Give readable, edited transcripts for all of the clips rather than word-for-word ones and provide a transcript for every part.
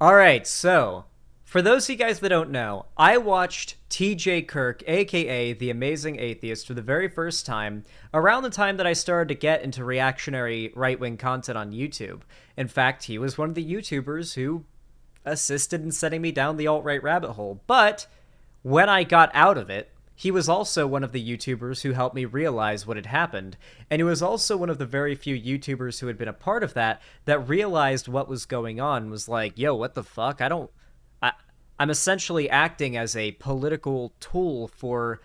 Alright, so, for those of you guys that don't know, I watched TJ Kirk, aka The Amazing Atheist, for the very first time around the time that I started to get into reactionary right-wing content on YouTube. In fact, he was one of the YouTubers who assisted in setting me down the alt-right rabbit hole. But when I got out of it, he was also one of the YouTubers who helped me realize what had happened, and he was also one of the very few YouTubers who had been a part of that realized what was going on, was like, yo, what the fuck? I'm essentially acting as a political tool for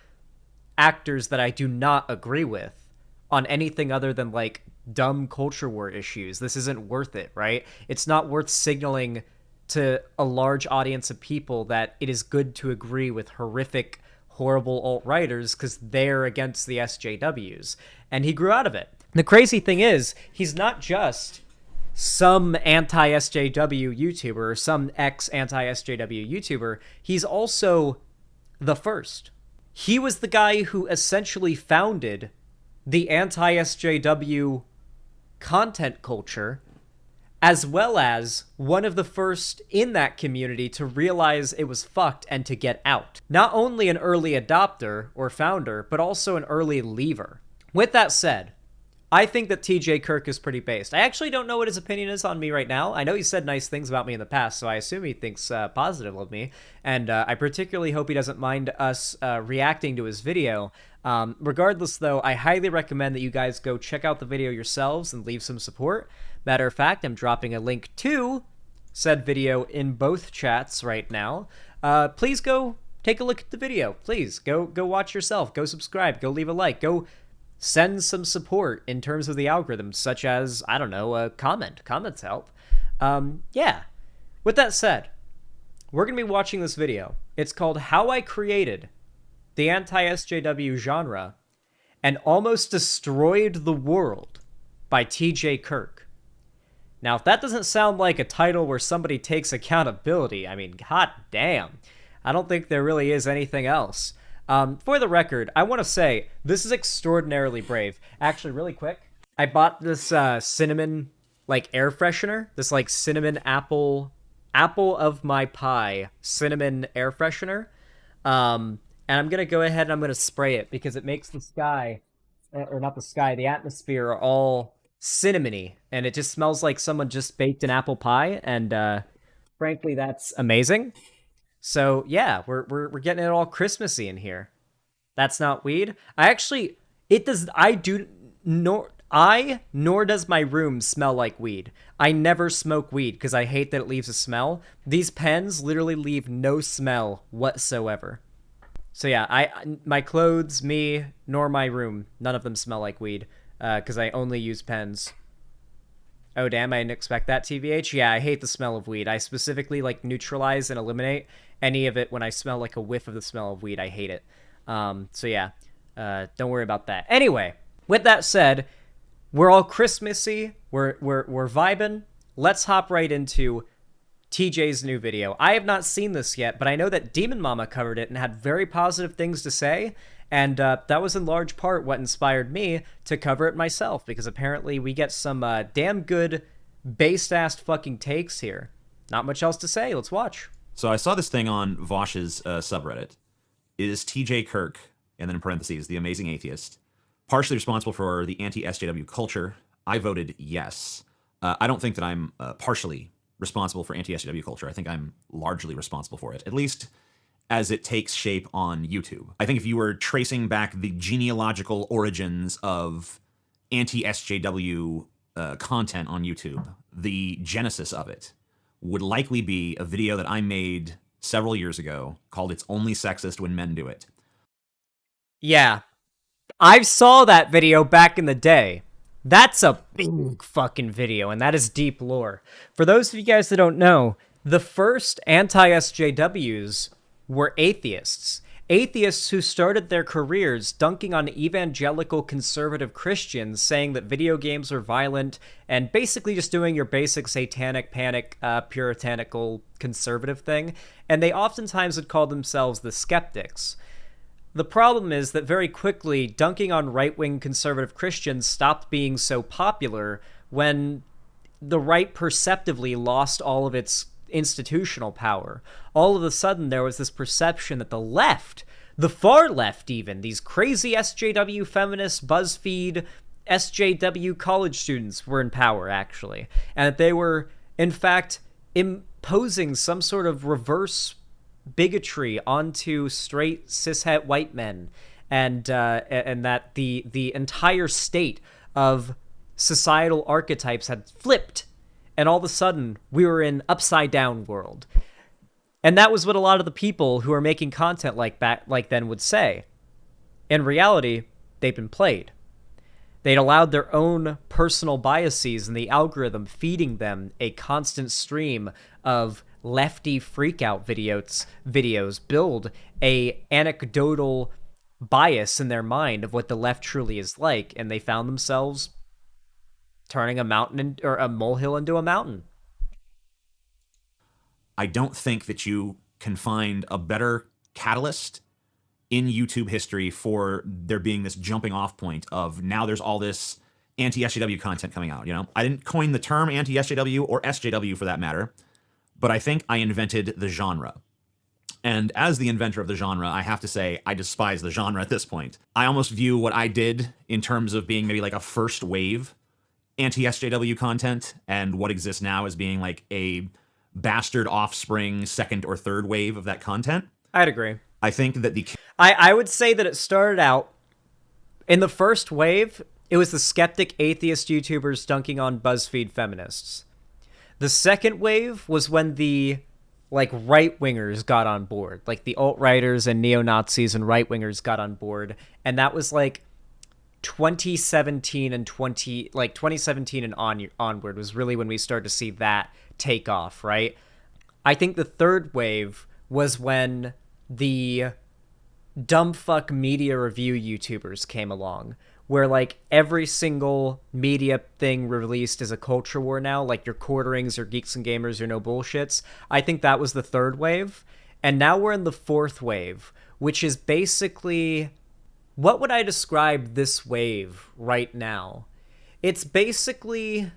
actors that I do not agree with on anything other than, like, dumb culture war issues. This isn't worth it, right? It's not worth signaling to a large audience of people that it is good to agree with horrific, horrible alt-righters because they're against the SJWs. And he grew out of it. The crazy thing is, he's not just some anti-SJW YouTuber or some ex-anti-SJW YouTuber. He's also the first. He was the guy who essentially founded the anti-SJW content culture, as well as one of the first in that community to realize it was fucked and to get out. Not only an early adopter or founder, but also an early leaver. With that said, I think that TJ Kirk is pretty based. I actually don't know what his opinion is on me right now. I know he said nice things about me in the past, so I assume he thinks positive of me. And I particularly hope he doesn't mind us reacting to his video. Regardless, though, I highly recommend that you guys go check out the video yourselves and leave some support. Matter of fact, I'm dropping a link to said video in both chats right now. Please go take a look at the video. Please, go watch yourself. Go subscribe. Go leave a like. Go send some support in terms of the algorithms, such as, I don't know, a comment. Comments help. Yeah. With that said, we're going to be watching this video. It's called How I Created the Anti-SJW Genre and Almost Destroyed the World by TJ Kirk. Now, if that doesn't sound like a title where somebody takes accountability, I mean, god damn. I don't think there really is anything else. For the record, I want to say, this is extraordinarily brave. Actually, really quick, I bought this cinnamon, like, air freshener. This, like, cinnamon apple of my pie cinnamon air freshener. And I'm going to go ahead and I'm going to spray it because it makes the sky, or not the sky, the atmosphere all cinnamony. And it just smells like someone just baked an apple pie. And frankly, that's amazing. So yeah, we're getting it all Christmassy in here. That's not weed. Nor does my room smell like weed. I never smoke weed because I hate that it leaves a smell. These pens literally leave no smell whatsoever. So yeah, my clothes, me, nor my room, none of them smell like weed because I only use pens. Oh, damn, I didn't expect that, TVH. Yeah, I hate the smell of weed. I specifically, like, neutralize and eliminate any of it when I smell, like, a whiff of the smell of weed. I hate it. So, yeah, don't worry about that. Anyway, with that said, we're all Christmassy. We're vibing. Let's hop right into TJ's new video. I have not seen this yet, but I know that Demon Mama covered it and had very positive things to say. And that was in large part what inspired me to cover it myself, because apparently we get some damn good based-ass fucking takes here. Not much else to say. Let's watch. So I saw this thing on Vosh's subreddit. Is TJ Kirk, and then in parentheses, the amazing atheist, partially responsible for the anti-SJW culture? I voted yes. I don't think that I'm partially responsible for anti-SJW culture. I think I'm largely responsible for it, at least as it takes shape on YouTube. I think if you were tracing back the genealogical origins of anti-SJW content on YouTube, the genesis of it would likely be a video that I made several years ago called It's Only Sexist When Men Do It. Yeah. I saw that video back in the day. That's a big fucking video, and that is deep lore. For those of you guys that don't know, the first anti-SJWs were atheists. Atheists who started their careers dunking on evangelical conservative Christians, saying that video games are violent, and basically just doing your basic satanic panic, puritanical conservative thing. And they oftentimes would call themselves the skeptics. The problem is that very quickly, dunking on right-wing conservative Christians stopped being so popular when the right perceptively lost all of its institutional power. All of a sudden, there was this perception that the left, the far left even, these crazy SJW feminists, BuzzFeed, SJW college students were in power, actually. And that they were, in fact, imposing some sort of reverse bigotry onto straight cishet white men, and that the entire state of societal archetypes had flipped, and all of a sudden we were in upside down world. And that was what a lot of the people who are making content like then would say. In reality, they've been played. They'd allowed their own personal biases and the algorithm feeding them a constant stream of lefty freakout videos build a anecdotal bias in their mind of what the left truly is like, and they found themselves turning a mountain or a molehill into a mountain. I don't think that you can find a better catalyst in YouTube history for there being this jumping off point of now there's all this anti-SJW content coming out. You know, I didn't coin the term anti-SJW or SJW for that matter, but I think I invented the genre. And as the inventor of the genre, I have to say I despise the genre at this point. I almost view what I did in terms of being maybe like a first wave anti-SJW content, and what exists now as being like a bastard offspring second or third wave of that content. I'd agree. I think that I would say that it started out in the first wave. It was the skeptic atheist YouTubers dunking on BuzzFeed feminists. The second wave was when the right-wingers got on board, like the alt-righters and neo-Nazis and right-wingers got on board, and that was like 2017 and 2017 and onward was really when we started to see that take off, right? I think the third wave was when the dumbfuck media review YouTubers came along, where like every single media thing released is a culture war now, like your quarterings, your geeks and gamers, your no bullshits. I think that was the third wave. And now we're in the fourth wave, which is basically, what would I describe this wave right now? It's basically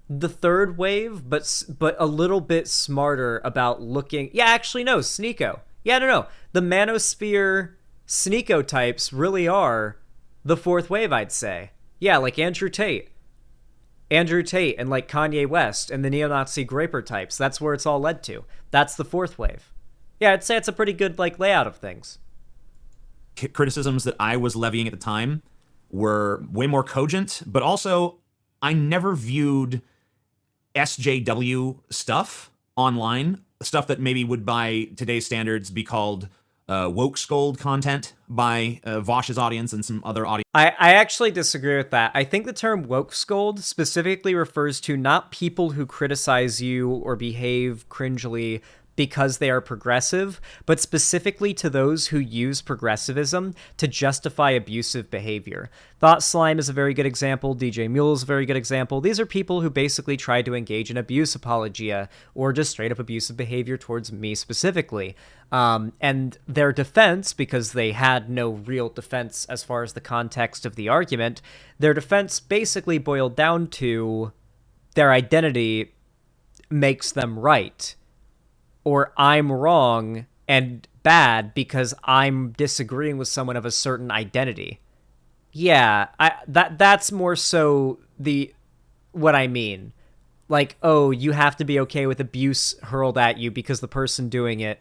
the third wave, but a little bit smarter about looking. Yeah, actually, no, Sneeko. Yeah, no. The manosphere Sneeko types really are the fourth wave, I'd say. Yeah, like Andrew Tate and like Kanye West and the neo-Nazi Graper types. That's where it's all led to. That's the fourth wave. Yeah, I'd say it's a pretty good like layout of things. Criticisms that I was levying at the time were way more cogent, but also I never viewed SJW stuff online, stuff that maybe would by today's standards be called woke scold content by Vosh's audience and some other audience. I actually disagree with that. I think the term woke scold specifically refers to not people who criticize you or behave cringily because they are progressive, but specifically to those who use progressivism to justify abusive behavior. Thought Slime is a very good example. DJ Mule is a very good example. These are people who basically try to engage in abuse apologia or just straight up abusive behavior towards me specifically. And their defense, because they had no real defense as far as the context of the argument, their defense basically boiled down to their identity makes them right. Or I'm wrong and bad because I'm disagreeing with someone of a certain identity. Yeah, that's more so what I mean. Like, oh, you have to be okay with abuse hurled at you because the person doing it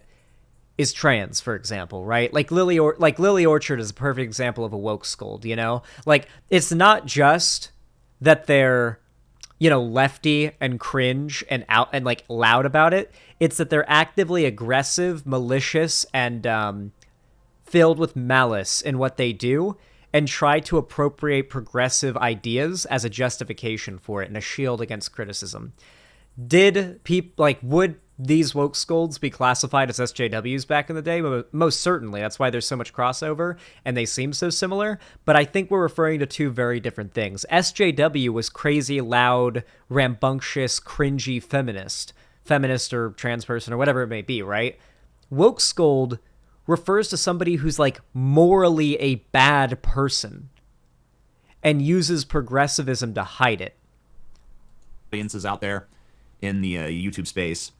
is trans, for example, right? Like Lily Orchard is a perfect example of a woke scold, you know? Like, it's not just that they're, you know, lefty and cringe and out and like loud about it. It's that they're actively aggressive, malicious, and filled with malice in what they do, and try to appropriate progressive ideas as a justification for it and a shield against criticism. Would these woke scolds be classified as SJWs back in the day? Most certainly. That's why there's so much crossover, and they seem so similar. But I think we're referring to two very different things. SJW was crazy, loud, rambunctious, cringy feminist or trans person or whatever it may be, right? Woke scold refers to somebody who's like morally a bad person and uses progressive to hide it. Audiences out there in the YouTube space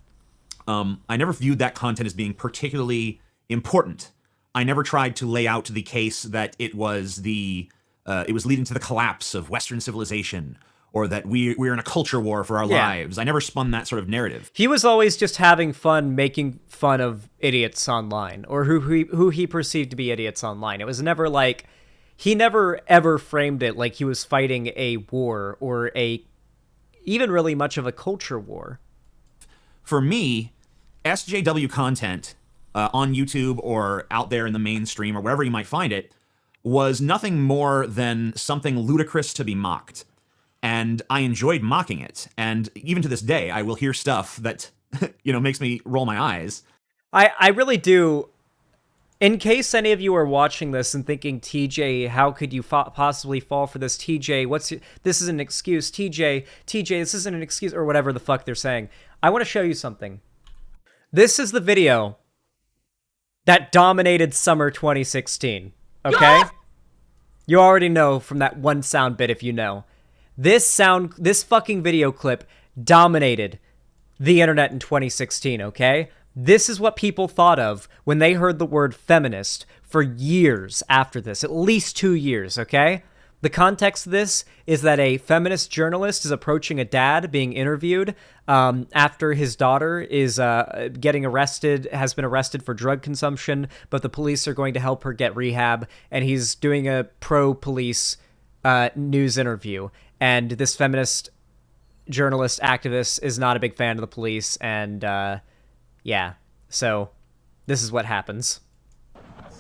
I never viewed that content as being particularly important. I never tried to lay out the case that it was leading to the collapse of Western civilization, or that we're in a culture war for our lives. I never spun that sort of narrative. He was always just having fun making fun of idiots online, or who he perceived to be idiots online. It was never like, he never ever framed it like he was fighting a war, or even really much of a culture war. For me, SJW content on YouTube or out there in the mainstream or wherever you might find it was nothing more than something ludicrous to be mocked. And I enjoyed mocking it. And even to this day, I will hear stuff that, makes me roll my eyes. I really do. In case any of you are watching this and thinking, TJ, how could you possibly fall for this? TJ, this is an excuse. TJ, this isn't an excuse, or whatever the fuck they're saying. I want to show you something. This is the video that dominated summer 2016. Okay? You already know from that one sound bit if you know. This fucking video clip dominated the internet in 2016, okay? This is what people thought of when they heard the word feminist for years after this, at least 2 years, okay? The context of this is that a feminist journalist is approaching a dad being interviewed after his daughter is has been arrested for drug consumption, but the police are going to help her get rehab, and he's doing a pro-police news interview. And this feminist journalist activist is not a big fan of the police, and yeah, so this is what happens.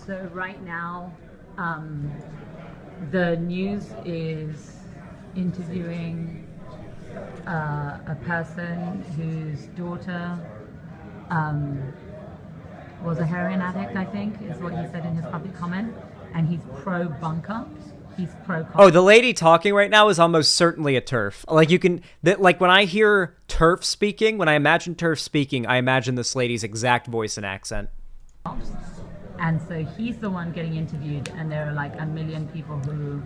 So right now, the news is interviewing a person whose daughter was a heroin addict, I think, is what he said in his public comment, and he's pro-bunker. He's pro-cop. Oh, the lady talking right now is almost certainly a TERF. Like, when I hear TERF speaking, when I imagine TERF speaking, I imagine this lady's exact voice and accent. And so he's the one getting interviewed, and there are like a million people who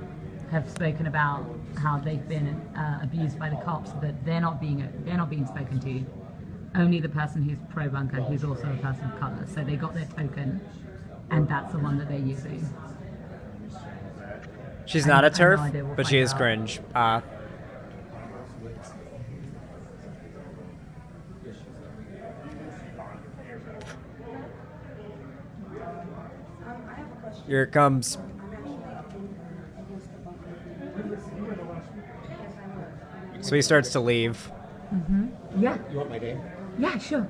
have spoken about how they've been abused by the cops, but they're not being spoken to. Only the person who's pro-bunker, who's also a person of color. So they got their token, and that's the one that they're using. She's not a TERF, but she is cringe. Here it comes. So he starts to leave. Mm-hmm. Yeah. You want my name? Yeah, sure.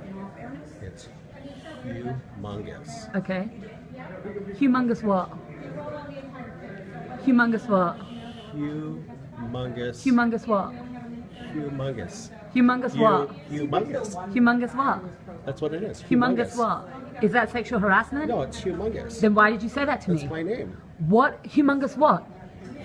It's humongous. Okay. Humongous what? Humongous what? Humongous. Humongous what? Humongous. Humongous what? Humongous. Humongous what? That's what it is. Humongous what? Is that sexual harassment? No, it's humongous. Then why did you say that to me? That's my name. What? Humongous what?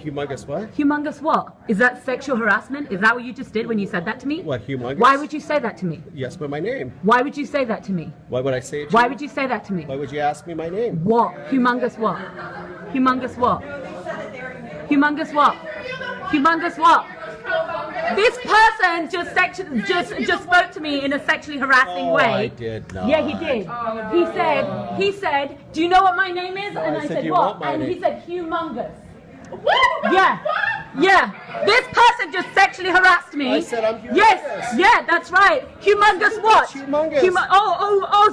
Humongous what? Humongous what? Is that sexual harassment? Is that what you just did when you said that to me? What, humongous? Why would you say that to me? Yes, but my name. Why would you say that to me? Why would I say it to Why you? would you say that to me? Why would you ask me my name? What? Humongous what? Humongous what? Humongous what? Humongous what? This person just spoke to me in a sexually harassing way. I did not. Yeah, he did. He said, do you know what my name is? And I said, you what? want my And he name. said, humongous. Yeah. Yeah. This person just sexually harassed me. I said I'm humongous. Yes. Yeah, that's right. Humongous what? Humongous.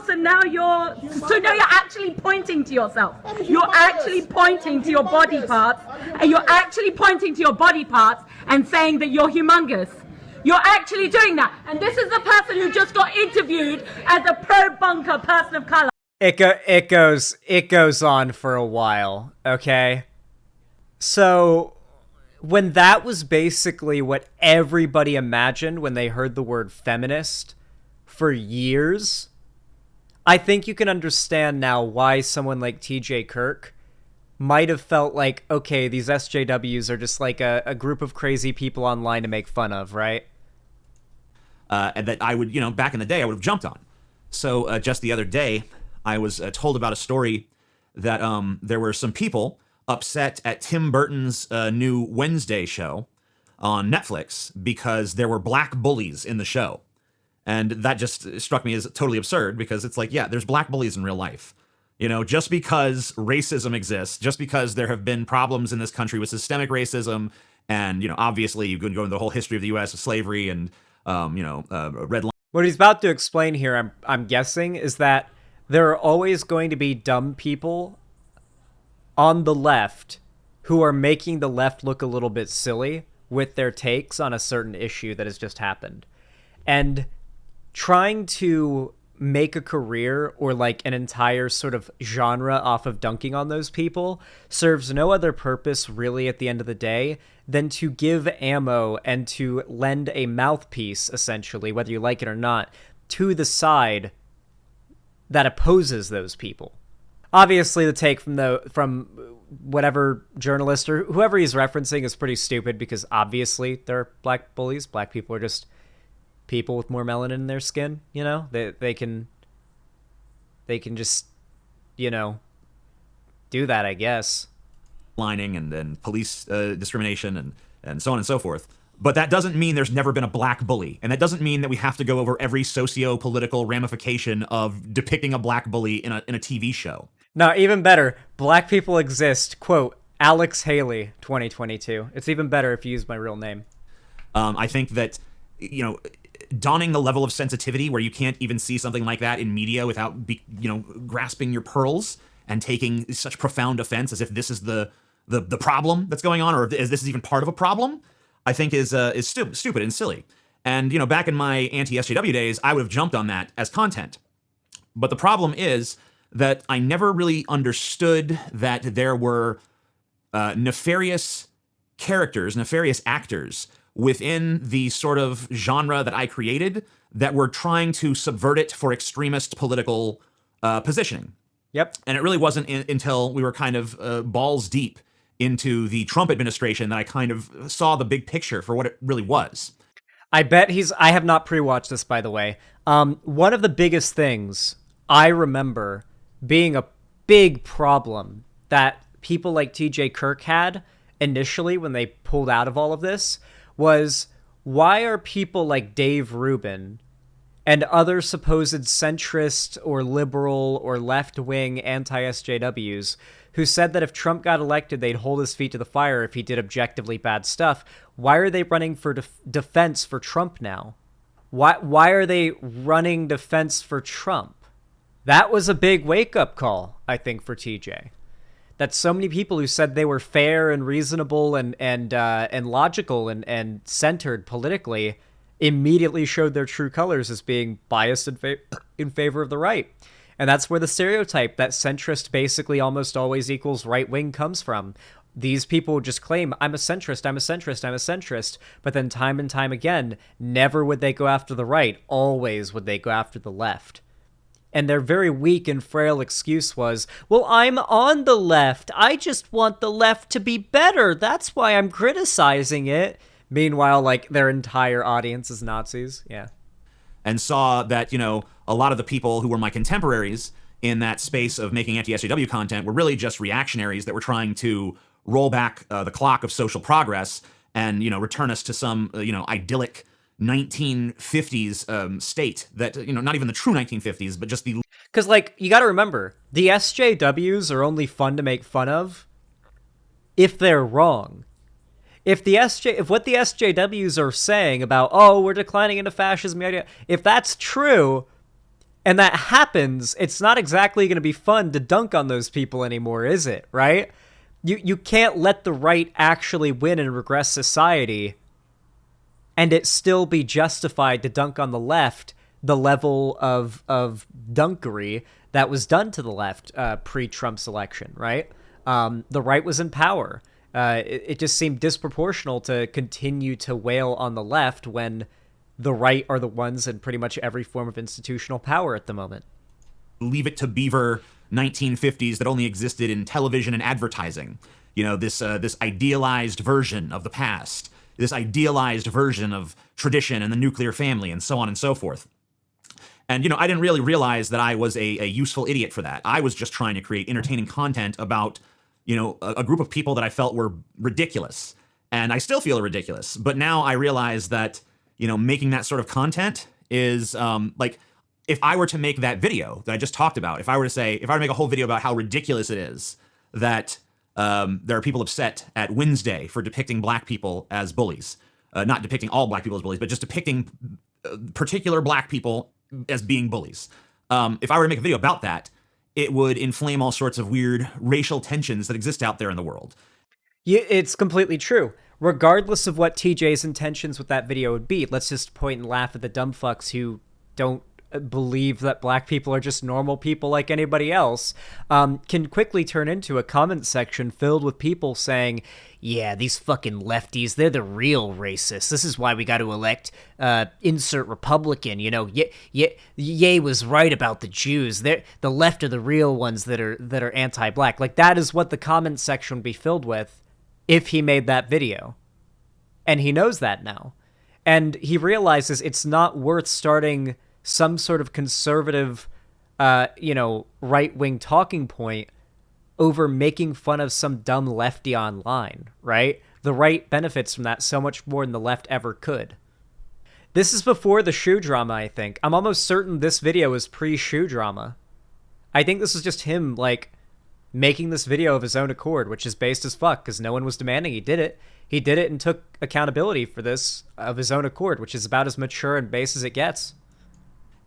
So now you're actually pointing to yourself. You're actually pointing to your body parts, and you're actually pointing to your body parts and saying that you're humongous. You're actually doing that. And this is the person who just got interviewed as a pro-bunker person of color. It goes on for a while, okay? So when that was basically what everybody imagined when they heard the word feminist for years, I think you can understand now why someone like TJ Kirk might have felt like, okay, these SJWs are just like a group of crazy people online to make fun of, right? And that I would, back in the day, I would have jumped on. So just the other day, I was told about a story that there were some people upset at Tim Burton's new Wednesday show on Netflix because there were black bullies in the show. And that just struck me as totally absurd because it's like, yeah, there's black bullies in real life. You know, just because racism exists, just because there have been problems in this country with systemic racism, and, you know, obviously you can go into the whole history of the U.S. of slavery and, red line. What he's about to explain here, I'm guessing, is that there are always going to be dumb people on the left who are making the left look a little bit silly with their takes on a certain issue that has just happened. And trying to make a career or like an entire sort of genre off of dunking on those people serves no other purpose really at the end of the day than to give ammo and to lend a mouthpiece, essentially, whether you like it or not, to the side that opposes those people. Obviously, the take from whatever journalist or whoever he's referencing is pretty stupid because obviously they're black bullies. Black people are just people with more melanin in their skin, you know? They can just, you know, do that, I guess. Lining and then police discrimination and so on and so forth. But that doesn't mean there's never been a black bully. And that doesn't mean that we have to go over every socio-political ramification of depicting a black bully in a TV show. No, even better. Black people exist. Quote, Alex Haley, 2022. It's even better if you use my real name. I think that, you know, donning the level of sensitivity where you can't even see something like that in media without, grasping your pearls and taking such profound offense as if this is the problem that's going on, or as this is even part of a problem, I think is stupid and silly. And, you know, back in my anti-SJW days, I would have jumped on that as content. But the problem is that I never really understood that there were nefarious characters, nefarious actors within the sort of genre that I created that were trying to subvert it for extremist political positioning. Yep. And it really wasn't until we were kind of balls deep into the Trump administration that I kind of saw the big picture for what it really was. I bet I have not pre-watched this, by the way. One of the biggest things I remember being a big problem that people like TJ Kirk had initially when they pulled out of all of this was, why are people like Dave Rubin and other supposed centrist or liberal or left-wing anti-SJWs who said that if Trump got elected, they'd hold his feet to the fire if he did objectively bad stuff, why are they running for defense for Trump now? Why are they running defense for Trump? That was a big wake-up call, I think, for TJ. That so many people who said they were fair and reasonable and logical and centered politically immediately showed their true colors as being biased in favor of the right. And that's where the stereotype that centrist basically almost always equals right-wing comes from. These people just claim, I'm a centrist, I'm a centrist, I'm a centrist, but then time and time again, never would they go after the right, always would they go after the left. And their very weak and frail excuse was, well, I'm on the left, I just want the left to be better, that's why I'm criticizing it. Meanwhile, like, their entire audience is Nazis, yeah. And saw that, you know, a lot of the people who were my contemporaries in that space of making anti-SJW content were really just reactionaries that were trying to roll back the clock of social progress and, you know, return us to some, idyllic 1950s state that, you know, not even the true 1950s, but just the... Because, like, you got to remember, the SJWs are only fun to make fun of if they're wrong. If what the SJWs are saying about, oh, we're declining into fascism, if that's true, and that happens, it's not exactly going to be fun to dunk on those people anymore, is it? Right? You can't let the right actually win and regress society, and it still be justified to dunk on the left the level of dunkery that was done to the left pre-Trump's election, right? The right was in power. It just seemed disproportional to continue to wail on the left when the right are the ones in pretty much every form of institutional power at the moment. Leave it to Beaver 1950s that only existed in television and advertising. You know, this idealized version of the past, this idealized version of tradition and the nuclear family and so on and so forth. And, you know, I didn't really realize that I was a useful idiot for that. I was just trying to create entertaining content about, you know, a group of people that I felt were ridiculous. And I still feel ridiculous. But now I realize that, you know, making that sort of content is like, if I were to make that video that I just talked about, if I were to make a whole video about how ridiculous it is that there are people upset at Wednesday for depicting black people as bullies, not depicting all black people as bullies, but just depicting particular black people as being bullies. If I were to make a video about that, it would inflame all sorts of weird racial tensions that exist out there in the world. Yeah, it's completely true. Regardless of what TJ's intentions with that video would be, let's just point and laugh at the dumb fucks who don't believe that black people are just normal people like anybody else, can quickly turn into a comment section filled with people saying, yeah, these fucking lefties, they're the real racists. This is why we got to elect insert Republican. You know, Ye was right about the Jews. They're the left are the real ones that are anti-black. Like, that is what the comment section would be filled with if he made that video. And he knows that now. And he realizes it's not worth starting some sort of conservative, right-wing talking point over making fun of some dumb lefty online, right? The right benefits from that so much more than the left ever could. This is before the shoe drama, I think. I'm almost certain this video is pre-shoe drama. I think this is just him, like, making this video of his own accord, which is based as fuck, because no one was demanding he did it. He did it and took accountability for this of his own accord, which is about as mature and base as it gets.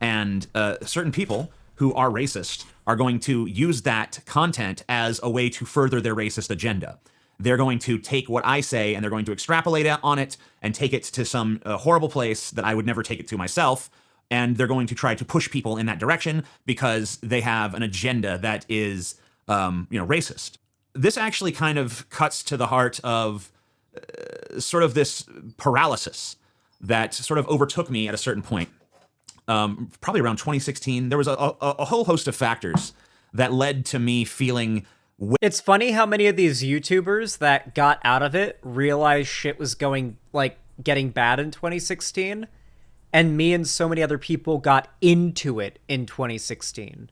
And certain people who are racist are going to use that content as a way to further their racist agenda. They're going to take what I say and they're going to extrapolate on it and take it to some horrible place that I would never take it to myself. And they're going to try to push people in that direction because they have an agenda that is, racist. This actually kind of cuts to the heart of sort of this paralysis that sort of overtook me at a certain point. Probably around 2016, there was a whole host of factors that led to me feeling... It's funny how many of these YouTubers that got out of it realized shit was getting bad in 2016, and me and so many other people got into it in 2016.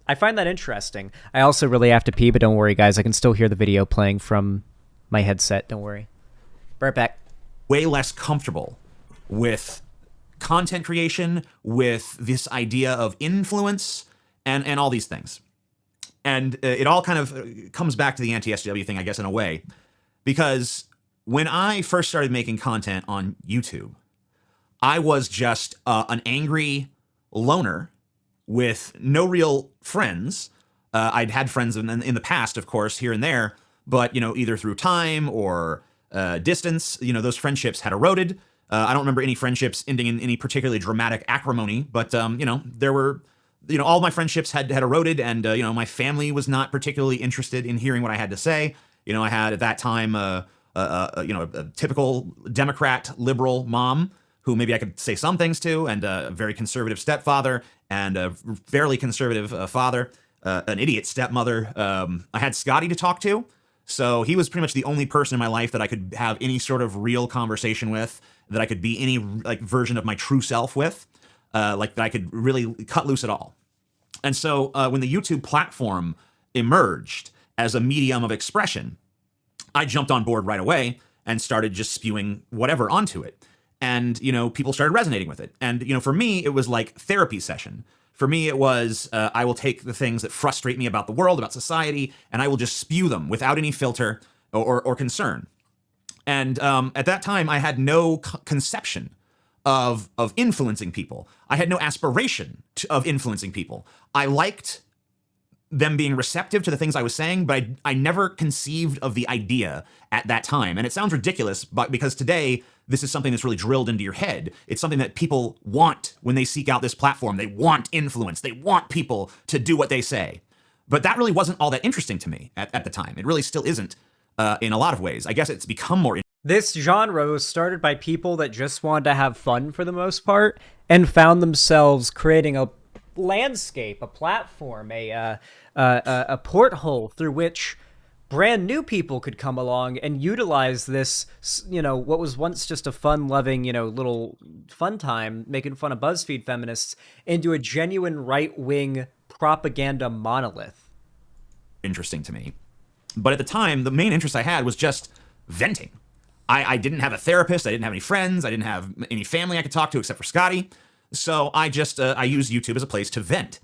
I find that interesting. I also really have to pee, but don't worry, guys. I can still hear the video playing from my headset. Don't worry. Right back. Way less comfortable with content creation, with this idea of influence, and all these things. And it all kind of comes back to the anti-SJW thing, I guess, in a way. Because when I first started making content on YouTube, I was just an angry loner with no real friends. I'd had friends in the past, of course, here and there, but, either through time or distance, those friendships had eroded. I don't remember any friendships ending in any particularly dramatic acrimony, but, there were, all my friendships had eroded, and, my family was not particularly interested in hearing what I had to say. I had at that time, a typical Democrat liberal mom who maybe I could say some things to, and a very conservative stepfather, and a fairly conservative father, an idiot stepmother. I had Scotty to talk to, so he was pretty much the only person in my life that I could have any sort of real conversation with, that I could be any version of my true self with, that I could really cut loose at all. And so when the YouTube platform emerged as a medium of expression, I jumped on board right away and started just spewing whatever onto it. And, people started resonating with it. And, for me, it was like therapy session. For me, it was, I will take the things that frustrate me about the world, about society, and I will just spew them without any filter or concern. And at that time, I had no conception of influencing people. I had no aspiration of influencing people. I liked them being receptive to the things I was saying, but I never conceived of the idea at that time. And it sounds ridiculous, but because today, this is something that's really drilled into your head. It's something that people want when they seek out this platform. They want influence. They want people to do what they say. But that really wasn't all that interesting to me at the time. It really still isn't in a lot of ways. I guess it's become more. This genre was started by people that just wanted to have fun for the most part and found themselves creating a landscape, a platform, a porthole through which brand new people could come along and utilize this, what was once just a fun-loving, little fun time, making fun of BuzzFeed feminists, into a genuine right-wing propaganda monolith. Interesting to me. But at the time, the main interest I had was just venting. I didn't have a therapist. I didn't have any friends. I didn't have any family I could talk to except for Scotty. So I just I used YouTube as a place to vent.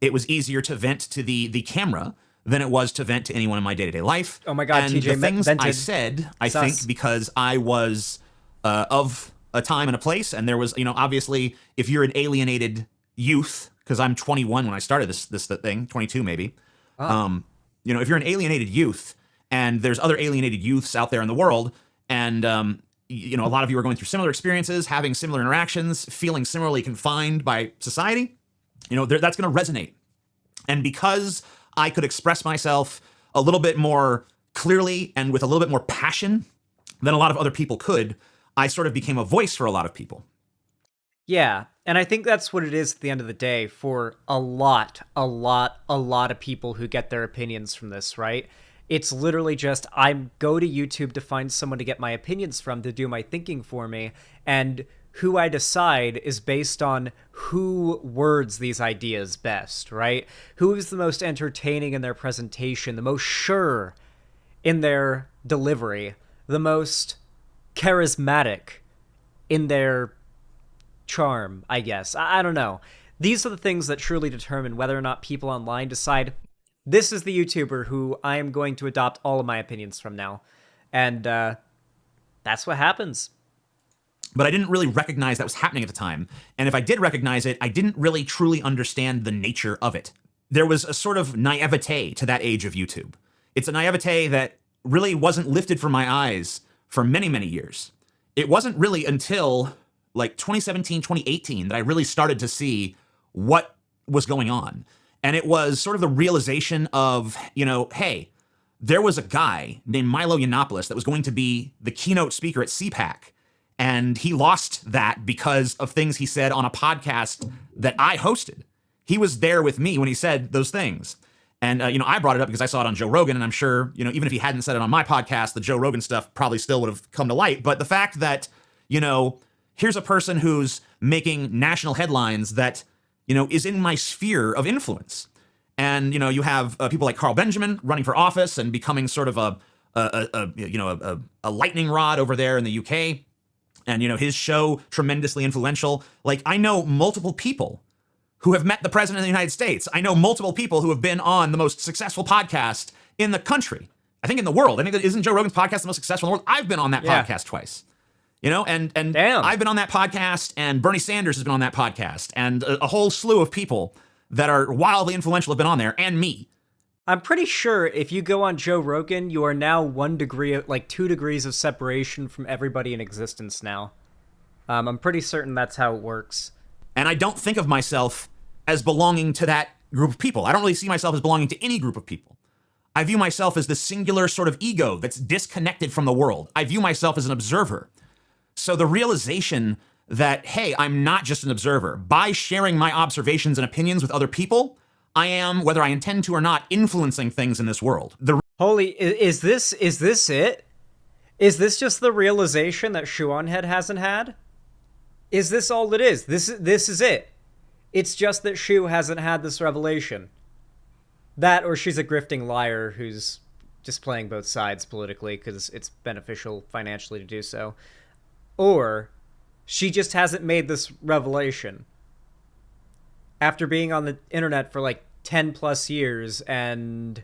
It was easier to vent to the camera than it was to vent to anyone in my day-to-day life. Oh my God, and TJ the things vented. I said, I Sus. think because I was of a time and a place, and there was, obviously, if you're an alienated youth, because I'm 21 when I started this thing, 22 maybe. If you're an alienated youth, and there's other alienated youths out there in the world, and a lot of you are going through similar experiences, having similar interactions, feeling similarly confined by society, that's going to resonate. And because I could express myself a little bit more clearly and with a little bit more passion than a lot of other people could, I sort of became a voice for a lot of people. Yeah, and I think that's what it is at the end of the day for a lot of people who get their opinions from this, right? It's literally just, I go to YouTube to find someone to get my opinions from, to do my thinking for me, and who I decide is based on who words these ideas best, right? Who is the most entertaining in their presentation, the most sure in their delivery, the most charismatic in their charm, I guess. I don't know. These are the things that truly determine whether or not people online decide, this is the YouTuber who I am going to adopt all of my opinions from now. And that's what happens. But I didn't really recognize that was happening at the time. And if I did recognize it, I didn't really truly understand the nature of it. There was a sort of naivete to that age of YouTube. It's a naivete that really wasn't lifted from my eyes for many, many years. It wasn't really until like 2017, 2018 that I really started to see what was going on. And it was sort of the realization of, hey, there was a guy named Milo Yiannopoulos that was going to be the keynote speaker at CPAC. And he lost that because of things he said on a podcast that I hosted. He was there with me when he said those things. And, I brought it up because I saw it on Joe Rogan, and I'm sure, even if he hadn't said it on my podcast, the Joe Rogan stuff probably still would have come to light. But the fact that, here's a person who's making national headlines that, is in my sphere of influence. And, you have people like Carl Benjamin running for office and becoming sort of a lightning rod over there in the UK. And, his show, tremendously influential. Like, I know multiple people who have met the president of the United States. I know multiple people who have been on the most successful podcast in the country. I think in the world. I think isn't Joe Rogan's podcast the most successful in the world? I've been on that podcast twice. And Damn. I've been on that podcast, and Bernie Sanders has been on that podcast, and a whole slew of people that are wildly influential have been on there, and me. I'm pretty sure if you go on Joe Rogan, you are now 2 degrees of separation from everybody in existence now. I'm pretty certain that's how it works. And I don't think of myself as belonging to that group of people. I don't really see myself as belonging to any group of people. I view myself as the singular sort of ego that's disconnected from the world. I view myself as an observer. So the realization that, hey, I'm not just an observer. By sharing my observations and opinions with other people, I am, whether I intend to or not, influencing things in this world. Holy, is this it? Is this just the realization that Shuonhead hasn't had? Is this all it is? This is it. It's just that Shu hasn't had this revelation. That, or she's a grifting liar who's just playing both sides politically because it's beneficial financially to do so. Or she just hasn't made this revelation after being on the internet for 10 plus years and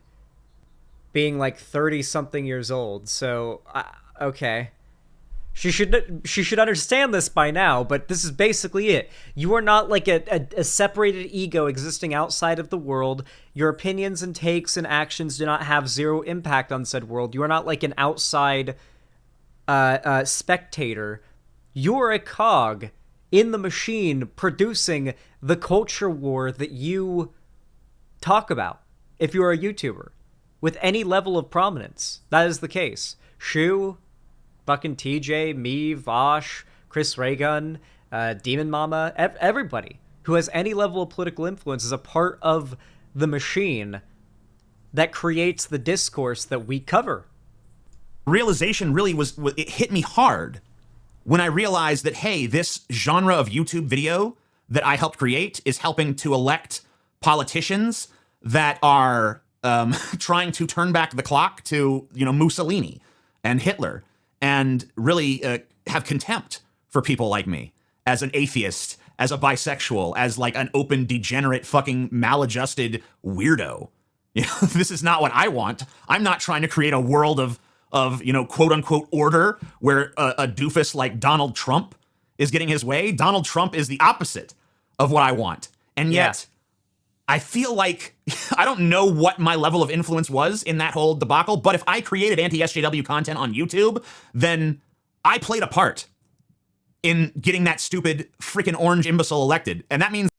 being 30 something years old. So, okay. She should understand this by now, but this is basically it. You are not a separated ego existing outside of the world. Your opinions and takes and actions do not have zero impact on said world. You are not an outside spectator. You're a cog in the machine producing the culture war that you talk about if you're a YouTuber with any level of prominence. That is the case. Shu, fucking TJ, me, Vosh, Chris Raygun, Demon Mama, everybody who has any level of political influence is a part of the machine that creates the discourse that we cover. Realization really it hit me hard when I realized that, hey, this genre of YouTube video that I helped create is helping to elect politicians that are trying to turn back the clock to, Mussolini and Hitler, and really have contempt for people like me as an atheist, as a bisexual, as like an open, degenerate, fucking maladjusted weirdo. You know, this is not what I want. I'm not trying to create a world of quote unquote order where a doofus like Donald Trump is getting his way. Donald Trump is the opposite of what I want. And yet I feel like I don't know what my level of influence was in that whole debacle, but if I created anti-SJW content on YouTube, then I played a part in getting that stupid freaking orange imbecile elected. And that means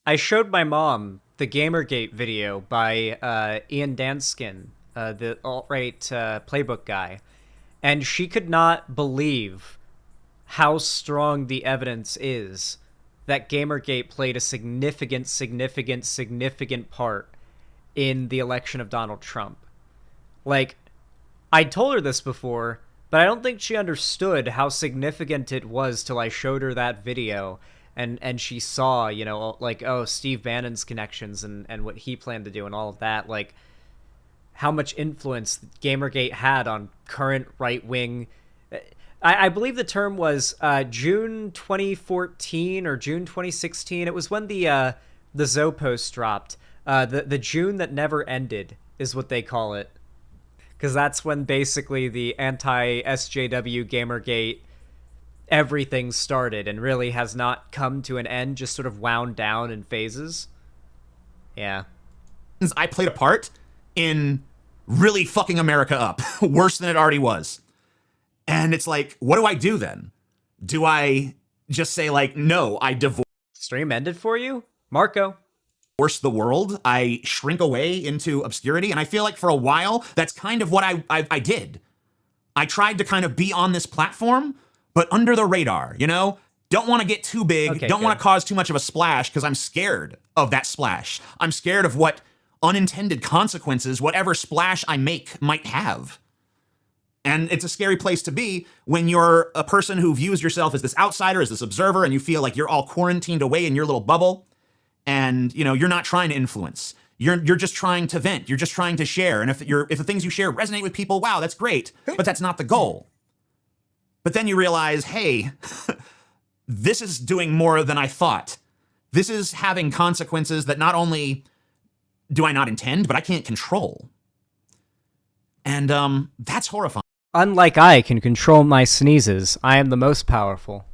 I showed my mom the Gamergate video by Ian Danskin, the alt-right playbook guy, and she could not believe how strong the evidence is that Gamergate played a significant part in the election of Donald Trump. Like, I told her this before, but I don't think she understood how significant it was till I showed her that video. And she saw, you know, like, oh, Steve Bannon's connections and what he planned to do and all of that, like, how much influence Gamergate had on current right-wing... I believe the term was June 2014 or June 2016. It was when the Zoe post dropped. The June that never ended is what they call it. Because that's when basically the anti-SJW Gamergate everything started and really has not come to an end, just sort of wound down in phases. Yeah. I played a part in really fucking America up worse than it already was. And it's like, what do I do then? Do I just say like, no, I divorce Stream ended for you? Marco. The world? I shrink away into obscurity? And I feel like for a while, that's kind of what I did. I tried to kind of be on this platform, but under the radar, you know? Don't want to get too big, okay, don't want to cause too much of a splash because I'm scared of that splash. I'm scared of what unintended consequences whatever splash I make might have. And it's a scary place to be when you're a person who views yourself as this outsider, as this observer, and you feel like you're all quarantined away in your little bubble. And, you know, you're not trying to influence. You're just trying to vent. You're just trying to share. And if the things you share resonate with people, wow, that's great. But that's not the goal. But then you realize, hey, this is doing more than I thought. This is having consequences that not only do I not intend, but I can't control. And that's horrifying. Unlike I can control my sneezes, I am the most powerful.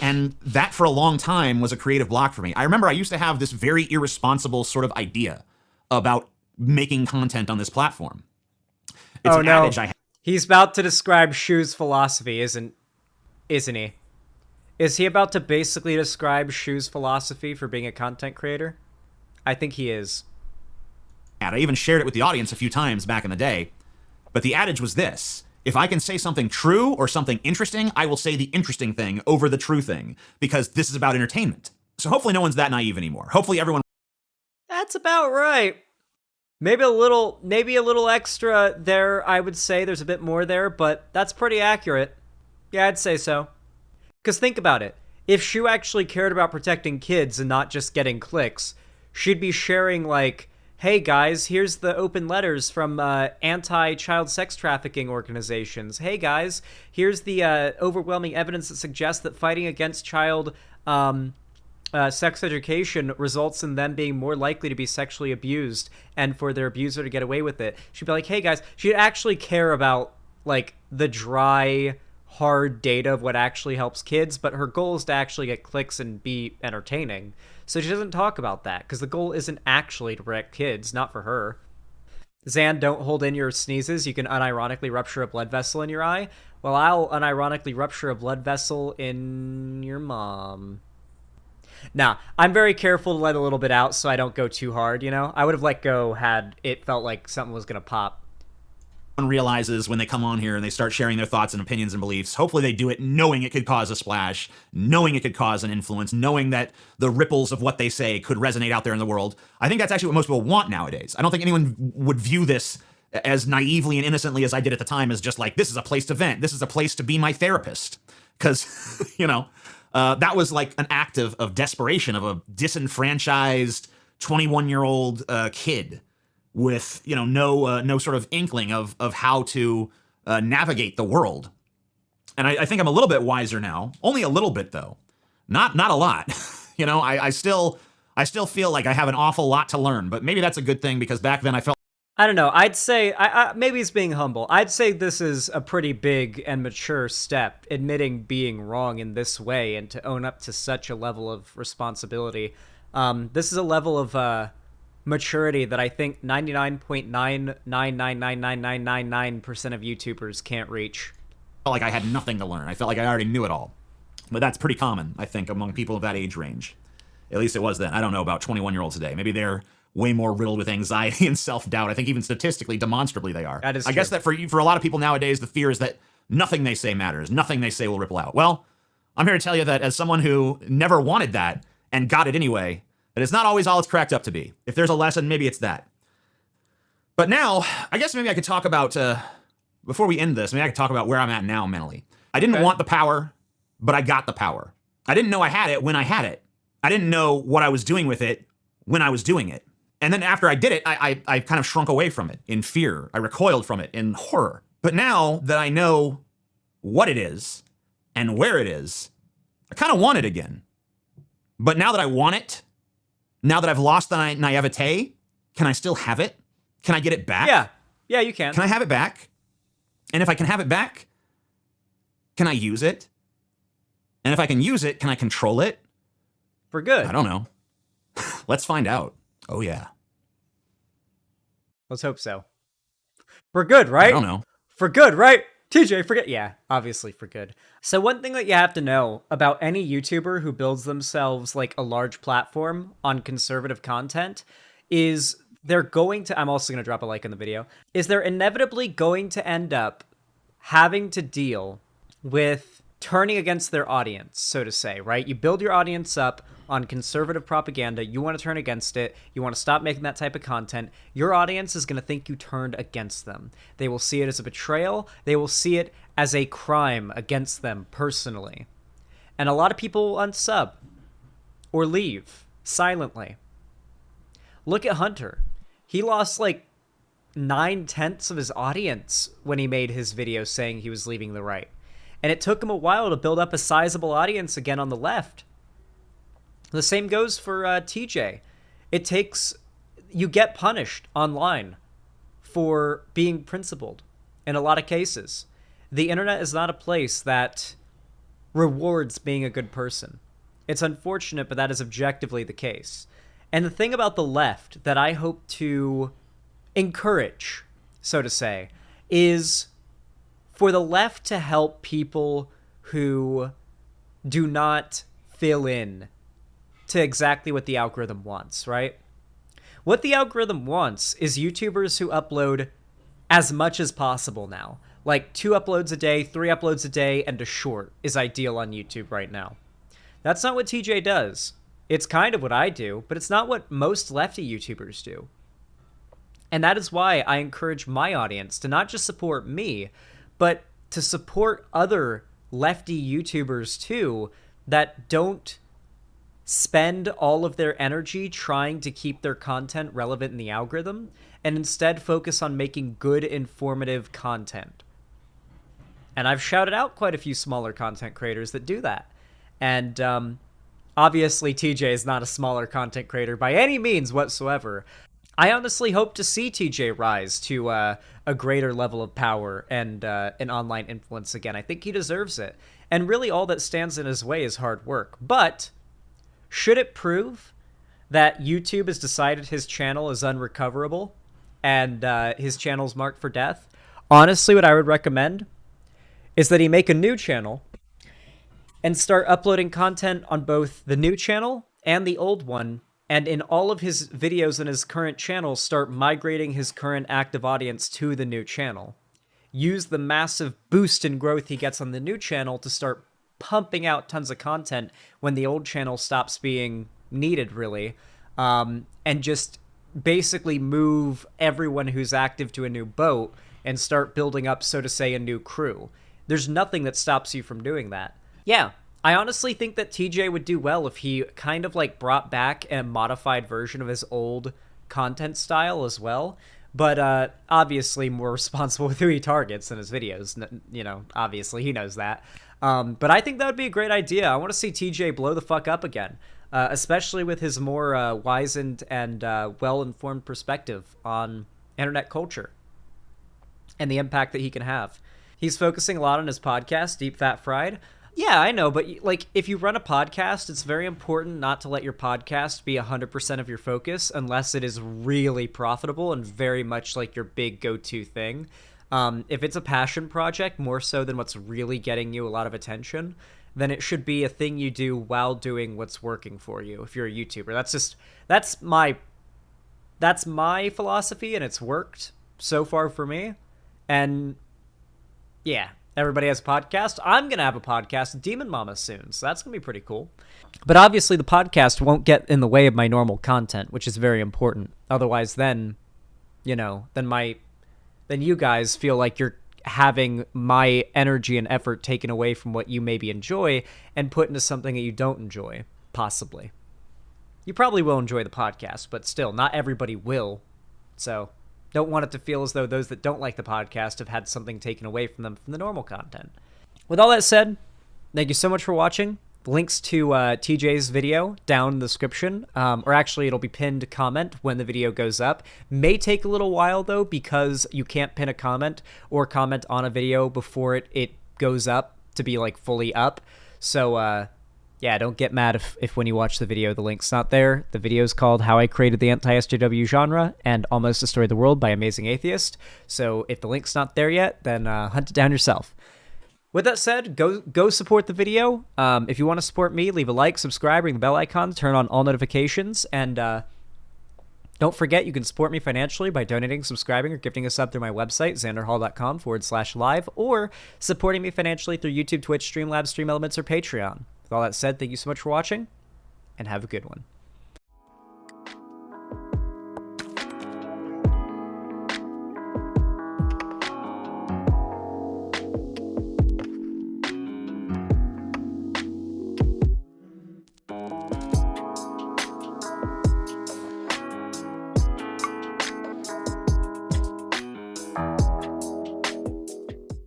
And that for a long time was a creative block for me. I remember I used to have this very irresponsible sort of idea about making content on this platform. It's an adage I have. He's about to describe Shu's philosophy, isn't he? Is he about to basically describe Shu's philosophy for being a content creator? I think he is. I even shared it with the audience a few times back in the day. But the adage was this: if I can say something true or something interesting, I will say the interesting thing over the true thing, because this is about entertainment. So hopefully no one's that naive anymore. Hopefully everyone... That's about right. Maybe a little extra there, I would say. There's a bit more there, but that's pretty accurate. Yeah, I'd say so. Because think about it. If Shu actually cared about protecting kids and not just getting clicks, she'd be sharing, like, hey guys, here's the open letters from anti-child sex trafficking organizations. Hey guys, here's the overwhelming evidence that suggests that fighting against child sex education results in them being more likely to be sexually abused and for their abuser to get away with it. She'd be like, hey guys, she'd actually care about like the dry, hard data of what actually helps kids, but her goal is to actually get clicks and be entertaining. So she doesn't talk about that because the goal isn't actually to protect kids, not for her. Zan, don't hold in your sneezes. You can unironically rupture a blood vessel in your eye. Well, I'll unironically rupture a blood vessel in your mom. Nah, I'm very careful to let a little bit out so I don't go too hard, you know? I would have let go had it felt like something was going to pop. One realizes when they come on here and they start sharing their thoughts and opinions and beliefs, hopefully they do it knowing it could cause a splash, knowing it could cause an influence, knowing that the ripples of what they say could resonate out there in the world. I think that's actually what most people want nowadays. I don't think anyone would view this as naively and innocently as I did at the time as just like, this is a place to vent. This is a place to be my therapist. Because, you know, that was like an act of desperation of a disenfranchised 21-year-old kid with, you know, no sort of inkling of how to navigate the world. And I think I'm a little bit wiser now, only a little bit though, Not a lot. You know, I still feel like I have an awful lot to learn, but maybe that's a good thing because back then I felt I don't know. I'd say, maybe it's being humble. I'd say this is a pretty big and mature step, admitting being wrong in this way and to own up to such a level of responsibility. This is a level of maturity that I think 99.9999999% of YouTubers can't reach. like I had nothing to learn. I felt like I already knew it all. But that's pretty common, I think, among people of that age range. At least it was then. I don't know about 21-year-olds today. Maybe they're way more riddled with anxiety and self-doubt. I think even statistically, demonstrably, they are. That is I true. guess that for a lot of people nowadays, the fear is that nothing they say matters. Nothing they say will ripple out. Well, I'm here to tell you that as someone who never wanted that and got it anyway, that it's not always all it's cracked up to be. If there's a lesson, maybe it's that. But now, I guess maybe I could talk about, before we end this, maybe I could talk about where I'm at now mentally. I didn't want the power, but I got the power. I didn't know I had it when I had it. I didn't know what I was doing with it when I was doing it. And then after I did it, I kind of shrunk away from it in fear. I recoiled from it in horror. But now that I know what it is and where it is, I kind of want it again. But now that I want it, now that I've lost the naivete, can I still have it? Can I get it back? Yeah, you can. Can I have it back? And if I can have it back, can I use it? And if I can use it, can I control it? For good. I don't know. Let's find out. Oh, yeah. Let's hope so. For good, right? I don't know. For good, right? TJ, forget. Yeah, obviously for good. So one thing that you have to know about any YouTuber who builds themselves like a large platform on conservative content is they're going to, I'm also going to drop a like on the video, is they're inevitably going to end up having to deal with turning against their audience, so to say, right? You build your audience up on conservative propaganda. You want to turn against it. You want to stop making that type of content. Your audience is going to think you turned against them. They will see it as a betrayal. They will see it as a crime against them personally. And a lot of people will unsub or leave silently. Look at Hunter. He lost like 9/10 of his audience when he made his video saying he was leaving the right. And it took him a while to build up a sizable audience again on the left. The same goes for TJ. It takes, you get punished online for being principled in a lot of cases. The internet is not a place that rewards being a good person. It's unfortunate, but that is objectively the case. And the thing about the left that I hope to encourage, so to say, is for the left to help people who do not fill in to exactly what the algorithm wants, right? What the algorithm wants is YouTubers who upload as much as possible now. Like 2 uploads a day, 3 uploads a day, and a short is ideal on YouTube right now. That's not what TJ does. It's kind of what I do, but it's not what most lefty YouTubers do. And that is why I encourage my audience to not just support me, but to support other lefty YouTubers too that don't spend all of their energy trying to keep their content relevant in the algorithm and instead focus on making good, informative content. And I've shouted out quite a few smaller content creators that do that. And obviously TJ is not a smaller content creator by any means whatsoever. I honestly hope to see TJ rise to a greater level of power and an online influence again. I think he deserves it. And really all that stands in his way is hard work. But should it prove that YouTube has decided his channel is unrecoverable and his channel's marked for death, honestly what I would recommend is that he make a new channel and start uploading content on both the new channel and the old one. And in all of his videos in his current channel, start migrating his current active audience to the new channel. Use the massive boost in growth he gets on the new channel to start pumping out tons of content when the old channel stops being needed, really. And just basically move everyone who's active to a new boat and start building up, so to say, a new crew. There's nothing that stops you from doing that. Yeah. I honestly think that TJ would do well if he kind of like brought back a modified version of his old content style as well, but obviously more responsible with who he targets in his videos. You know, obviously he knows that. But I think that would be a great idea. I want to see TJ blow the fuck up again, especially with his more wizened and well-informed perspective on internet culture and the impact that he can have. He's focusing a lot on his podcast, Deep Fat Fried. Yeah, I know, but like if you run a podcast, it's very important not to let your podcast be 100% of your focus unless it is really profitable and very much like your big go-to thing. If it's a passion project, more so than what's really getting you a lot of attention, then it should be a thing you do while doing what's working for you. If you're a YouTuber, that's my philosophy, and it's worked so far for me. And yeah, everybody has a podcast. I'm going to have a podcast, Demon Mama, soon, so that's going to be pretty cool. But obviously the podcast won't get in the way of my normal content, which is very important. Otherwise, then, then you guys feel like you're having my energy and effort taken away from what you maybe enjoy and put into something that you don't enjoy, possibly. You probably will enjoy the podcast, but still, not everybody will. So don't want it to feel as though those that don't like the podcast have had something taken away from them from the normal content. With all that said, thank you so much for watching. Links to TJ's video down in the description, or actually it'll be pinned comment when the video goes up. May take a little while though, because you can't pin a comment or comment on a video before it goes up to be like fully up. So yeah, don't get mad if when you watch the video the link's not there. The video is called How I Created the Anti-SJW Genre and Almost Destroyed the World by Amazing Atheist. So if the link's not there yet, then hunt it down yourself. With that said, go support the video. If you want to support me, leave a like, subscribe, ring the bell icon, turn on all notifications, and don't forget you can support me financially by donating, subscribing, or gifting a sub through my website, xanderhall.com/live, or supporting me financially through YouTube, Twitch, Streamlabs, Stream Elements, or Patreon. With all that said, thank you so much for watching, and have a good one.